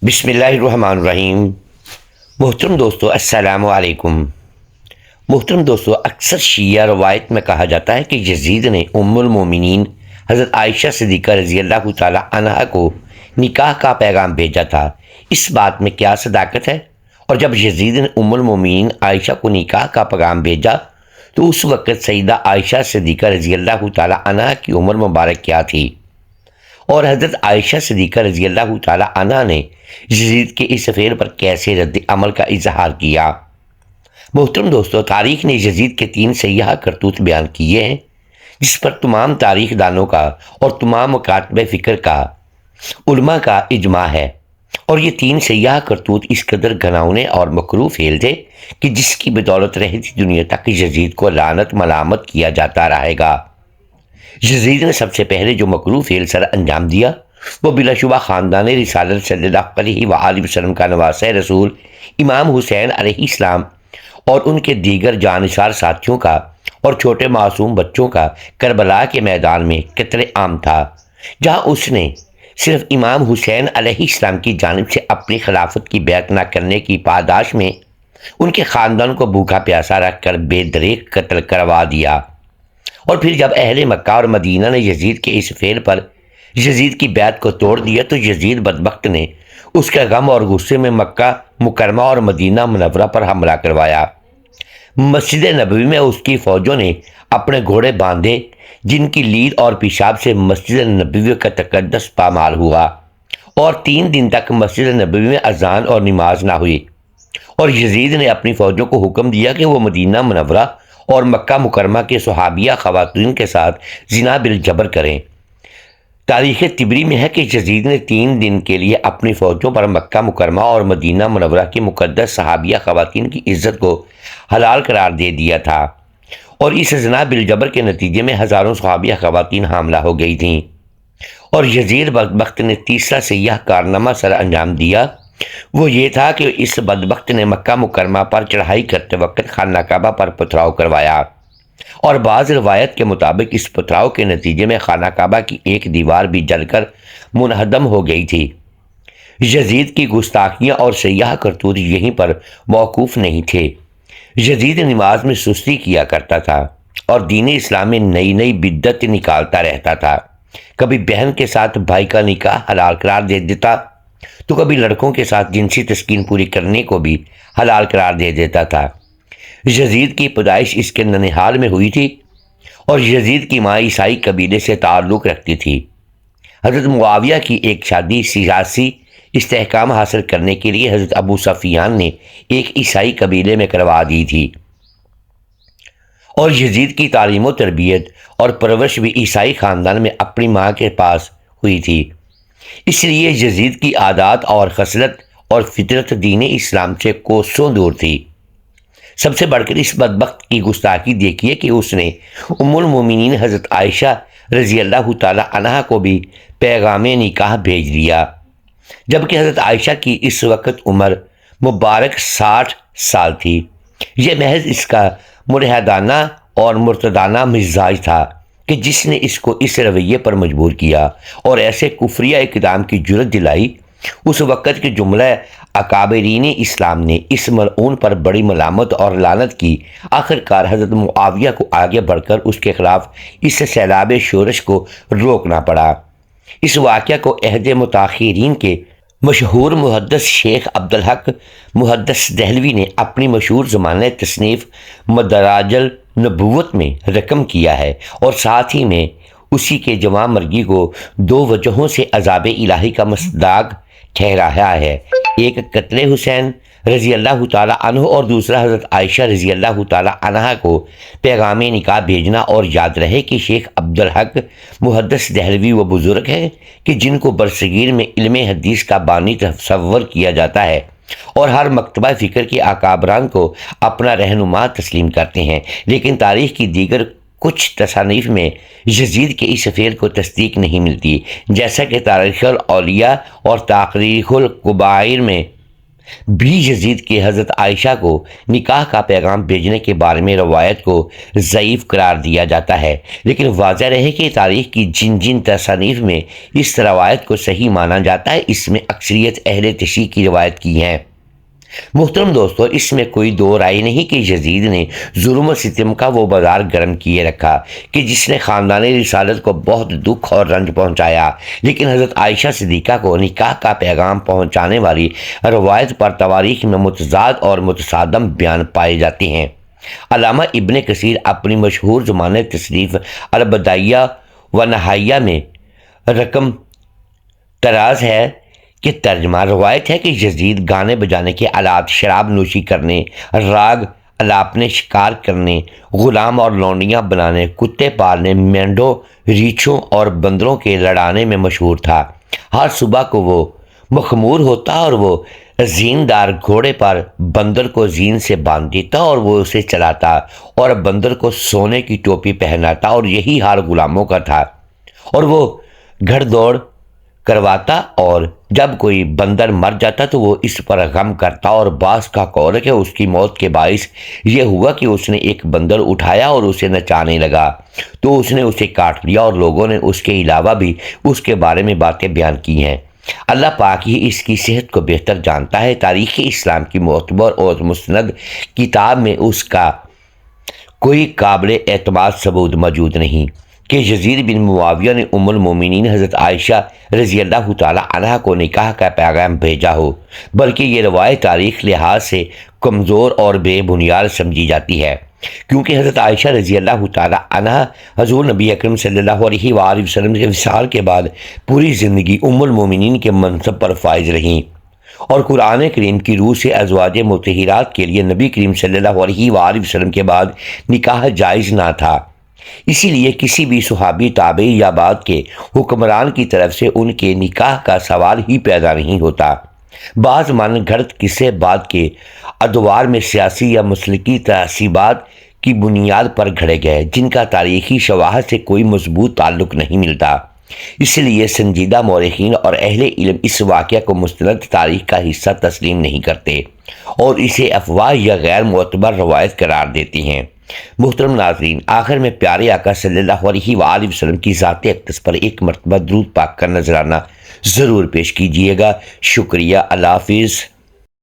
بسم اللہ الرحمن الرحیم۔ محترم دوستو، السلام علیکم۔ محترم دوستو، اکثر شیعہ روایت میں کہا جاتا ہے کہ یزید نے ام المومنین حضرت عائشہ صدیقہ رضی اللہ تعالی عنہا کو نکاح کا پیغام بھیجا تھا۔ اس بات میں کیا صداقت ہے؟ اور جب یزید نے ام المومنین عائشہ کو نکاح کا پیغام بھیجا تو اس وقت سیدہ عائشہ صدیقہ رضی اللہ تعالی عنہا کی عمر مبارک کیا تھی؟ اور حضرت عائشہ صدیقہ رضی اللہ تعالی عنہا نے یزید کے اس فعل پر کیسے رد عمل کا اظہار کیا؟ محترم دوستو، تاریخ نے یزید کے 3 سیاہ کرتوت بیان کیے ہیں، جس پر تمام تاریخ دانوں کا اور تمام مکاتب فکر کا علماء کا اجماع ہے۔ اور یہ 3 سیاہ کرتوت اس قدر گھناؤنے اور مکروہ فعل تھے کہ جس کی بدولت رہتی دنیا تک یزید کو لعنت ملامت کیا جاتا رہے گا۔ یزید نے سب سے پہلے جو مکروہ فعل سر انجام دیا وہ بلا شبہ خاندان رسالت صلی اللہ علیہ وآلہ وسلم کا نواسہ رسول امام حسین علیہ السلام اور ان کے دیگر جانثار ساتھیوں کا اور چھوٹے معصوم بچوں کا کربلا کے میدان میں قتل عام تھا، جہاں اس نے صرف امام حسین علیہ السلام کی جانب سے اپنی خلافت کی بیعت نہ کرنے کی پاداش میں ان کے خاندان کو بھوکا پیاسا رکھ کر بے دریغ قتل کروا دیا۔ اور پھر جب اہل مکہ اور مدینہ نے یزید کے اس فعل پر یزید کی بیعت کو توڑ دیا تو یزید بدبخت نے اس کے غم اور غصے میں مکہ مکرمہ اور مدینہ منورہ پر حملہ کروایا۔ مسجد نبوی میں اس کی فوجوں نے اپنے گھوڑے باندھے، جن کی لید اور پیشاب سے مسجد نبوی کا تقدس پامال ہوا، اور 3 دن تک مسجد نبوی میں اذان اور نماز نہ ہوئی۔ اور یزید نے اپنی فوجوں کو حکم دیا کہ وہ مدینہ منورہ اور مکہ مکرمہ کے صحابیہ خواتین کے ساتھ زنا بالجبر کریں۔ تاریخ طبری میں ہے کہ یزید نے 3 دن کے لیے اپنی فوجوں پر مکہ مکرمہ اور مدینہ منورہ کی مقدس صحابیہ خواتین کی عزت کو حلال قرار دے دیا تھا، اور اس زنا بالجبر کے نتیجے میں ہزاروں صحابیہ خواتین حاملہ ہو گئی تھیں۔ اور یزید بدبخت نے تیسرا سیاہ کارنامہ سر انجام دیا، وہ یہ تھا کہ اس بدبخت نے مکہ مکرمہ پر چڑھائی کرتے وقت خانہ کعبہ پر پتھراؤ کروایا، اور بعض روایت کے مطابق اس پتھراؤ کے نتیجے میں خانہ کعبہ کی ایک دیوار بھی جل کر منہدم ہو گئی تھی۔ یزید کی گستاخیاں اور سیاہ کرتوت یہیں پر موقوف نہیں تھے۔ یزید نماز میں سستی کیا کرتا تھا اور دین اسلام میں نئی بدعت نکالتا رہتا تھا۔ کبھی بہن کے ساتھ بھائی کا نکاح حلال قرار دے دیتا تو کبھی لڑکوں کے ساتھ جنسی تسکین پوری کرنے کو بھی حلال قرار دے دیتا تھا۔ یزید کی پیدائش اس کے ننہال میں ہوئی تھی، اور یزید کی ماں عیسائی قبیلے سے تعلق رکھتی تھی۔ حضرت معاویہ کی ایک شادی سیاسی استحکام حاصل کرنے کے لیے حضرت ابو سفیان نے ایک عیسائی قبیلے میں کروا دی تھی، اور یزید کی تعلیم و تربیت اور پرورش بھی عیسائی خاندان میں اپنی ماں کے پاس ہوئی تھی۔ اس لیے یزید کی عادات اور خصلت اور فطرت دین اسلام سے کوسوں دور تھی۔ سب سے بڑھ کر اس بدبخت کی گستاخی دیکھیے کہ اس نے ام المومنین حضرت عائشہ رضی اللہ تعالی عنہا کو بھی پیغام نکاح بھیج دیا، جبکہ حضرت عائشہ کی اس وقت عمر مبارک 60 سال تھی۔ یہ محض اس کا مرہدانہ اور مرتدانہ مزاج تھا کہ جس نے اس کو اس رویے پر مجبور کیا اور ایسے کفریہ اقدام کی جرت دلائی۔ اس وقت کے جملہ اکابرین اسلام نے اس ملعون پر بڑی ملامت اور لعنت کی۔ آخر کار حضرت معاویہ کو آگے بڑھ کر اس کے خلاف اس سیلاب شورش کو روکنا پڑا۔ اس واقعہ کو عہد متاخرین کے مشہور محدث شیخ عبدالحق محدث دہلوی نے اپنی مشہور زمانہ تصنیف مدراج النبوت میں رقم کیا ہے، اور ساتھ ہی میں اسی کے جواں مرگی کو 2 وجہوں سے عذاب الہی کا مصداق ٹھہرایا ہے، ایک قتل حسین رضی اللہ تعالی عنہ اور دوسرا حضرت عائشہ رضی اللہ تعالی عنہا کو پیغام نکاح بھیجنا۔ اور یاد رہے کہ شیخ عبدالحق محدث دہلوی وہ بزرگ ہیں کہ جن کو برصغیر میں علم حدیث کا بانی تصور کیا جاتا ہے، اور ہر مکتبہ فکر کے اکابران کو اپنا رہنما تسلیم کرتے ہیں، لیکن تاریخ کی دیگر کچھ تصانیف میں یزید کے اس فعل کو تصدیق نہیں ملتی، جیسا کہ تاریخ الاولیاء اور تاریخ الکبائر میں بھی یزید کے حضرت عائشہ کو نکاح کا پیغام بھیجنے کے بارے میں روایت کو ضعیف قرار دیا جاتا ہے، لیکن واضح رہے کہ تاریخ کی جن جن تصانیف میں اس روایت کو صحیح مانا جاتا ہے، اس میں اکثریت اہل تشیع کی روایت کی ہیں۔ محترم دوستو، اس میں کوئی دو رائے نہیں کہ یزید نے ظلم و ستم کا وہ بازار گرم کیے رکھا کہ جس نے خاندان رسالت کو بہت دکھ اور رنج پہنچایا، لیکن حضرت عائشہ صدیقہ کو نکاح کا پیغام پہنچانے والی روایت پر تواریخ میں متضاد اور متصادم بیان پائے جاتے ہیں۔ علامہ ابن کثیر اپنی مشہور زمانہ تصنیف البدایہ و نہایہ میں رقم تراز ہے کہ ترجمہ روایت ہے کہ یزید گانے بجانے کے آلات، شراب نوشی کرنے، راگ الاپنے، شکار کرنے، غلام اور لونڈیاں بنانے، کتے پالنے، مینڈوں، ریچھوں اور بندروں کے لڑانے میں مشہور تھا۔ ہر صبح کو وہ مخمور ہوتا اور وہ زیندار گھوڑے پر بندر کو زین سے باندھ دیتا اور وہ اسے چلاتا اور بندر کو سونے کی ٹوپی پہناتا، اور یہی حال غلاموں کا تھا، اور وہ گھڑ دوڑ کرواتا، اور جب کوئی بندر مر جاتا تو وہ اس پر غم کرتا، اور بعض کا قول ہے کہ اس کی موت کے باعث یہ ہوا کہ اس نے ایک بندر اٹھایا اور اسے نچانے لگا تو اس نے اسے کاٹ لیا، اور لوگوں نے اس کے علاوہ بھی اس کے بارے میں باتیں بیان کی ہیں۔ اللہ پاک ہی اس کی صحت کو بہتر جانتا ہے۔ تاریخ اسلام کی معتبر اور مستند کتاب میں اس کا کوئی قابل اعتماد ثبوت موجود نہیں کہ یزید بن معاویہ نے ام المومنین حضرت عائشہ رضی اللہ تعالی عنہ کو نکاح کا پیغام بھیجا ہو، بلکہ یہ روایت تاریخ لحاظ سے کمزور اور بے بنیاد سمجھی جاتی ہے، کیونکہ حضرت عائشہ رضی اللہ تعالی عنہ حضور نبی اکرم صلی اللہ علیہ وآلہ وسلم کے وصال کے بعد پوری زندگی ام المومنین کے منصب پر فائز رہیں، اور قرآن کریم کی روح سے ازواج مطہرات کے لیے نبی کریم صلی اللہ علیہ وآلہ وسلم کے بعد نکاح جائز نہ تھا۔ اسی لیے کسی بھی صحابی، تابعی یا بعد کے حکمران کی طرف سے ان کے نکاح کا سوال ہی پیدا نہیں ہوتا۔ بعض من گھڑت قصے بعد کے ادوار میں سیاسی یا مسلکی تعصیبات کی بنیاد پر گھڑے گئے، جن کا تاریخی شواہد سے کوئی مضبوط تعلق نہیں ملتا۔ اس لیے سنجیدہ مورخین اور اہل علم اس واقعہ کو مستند تاریخ کا حصہ تسلیم نہیں کرتے اور اسے افواہ یا غیر معتبر روایت قرار دیتے ہیں۔ محترم ناظرین، آخر میں پیارے آقا صلی اللہ علیہ وآلہ وسلم کی ذات اقدس پر ایک مرتبہ درود پاک کا نذرانہ ضرور پیش کیجیے گا۔ شکریہ، اللہ حافظ۔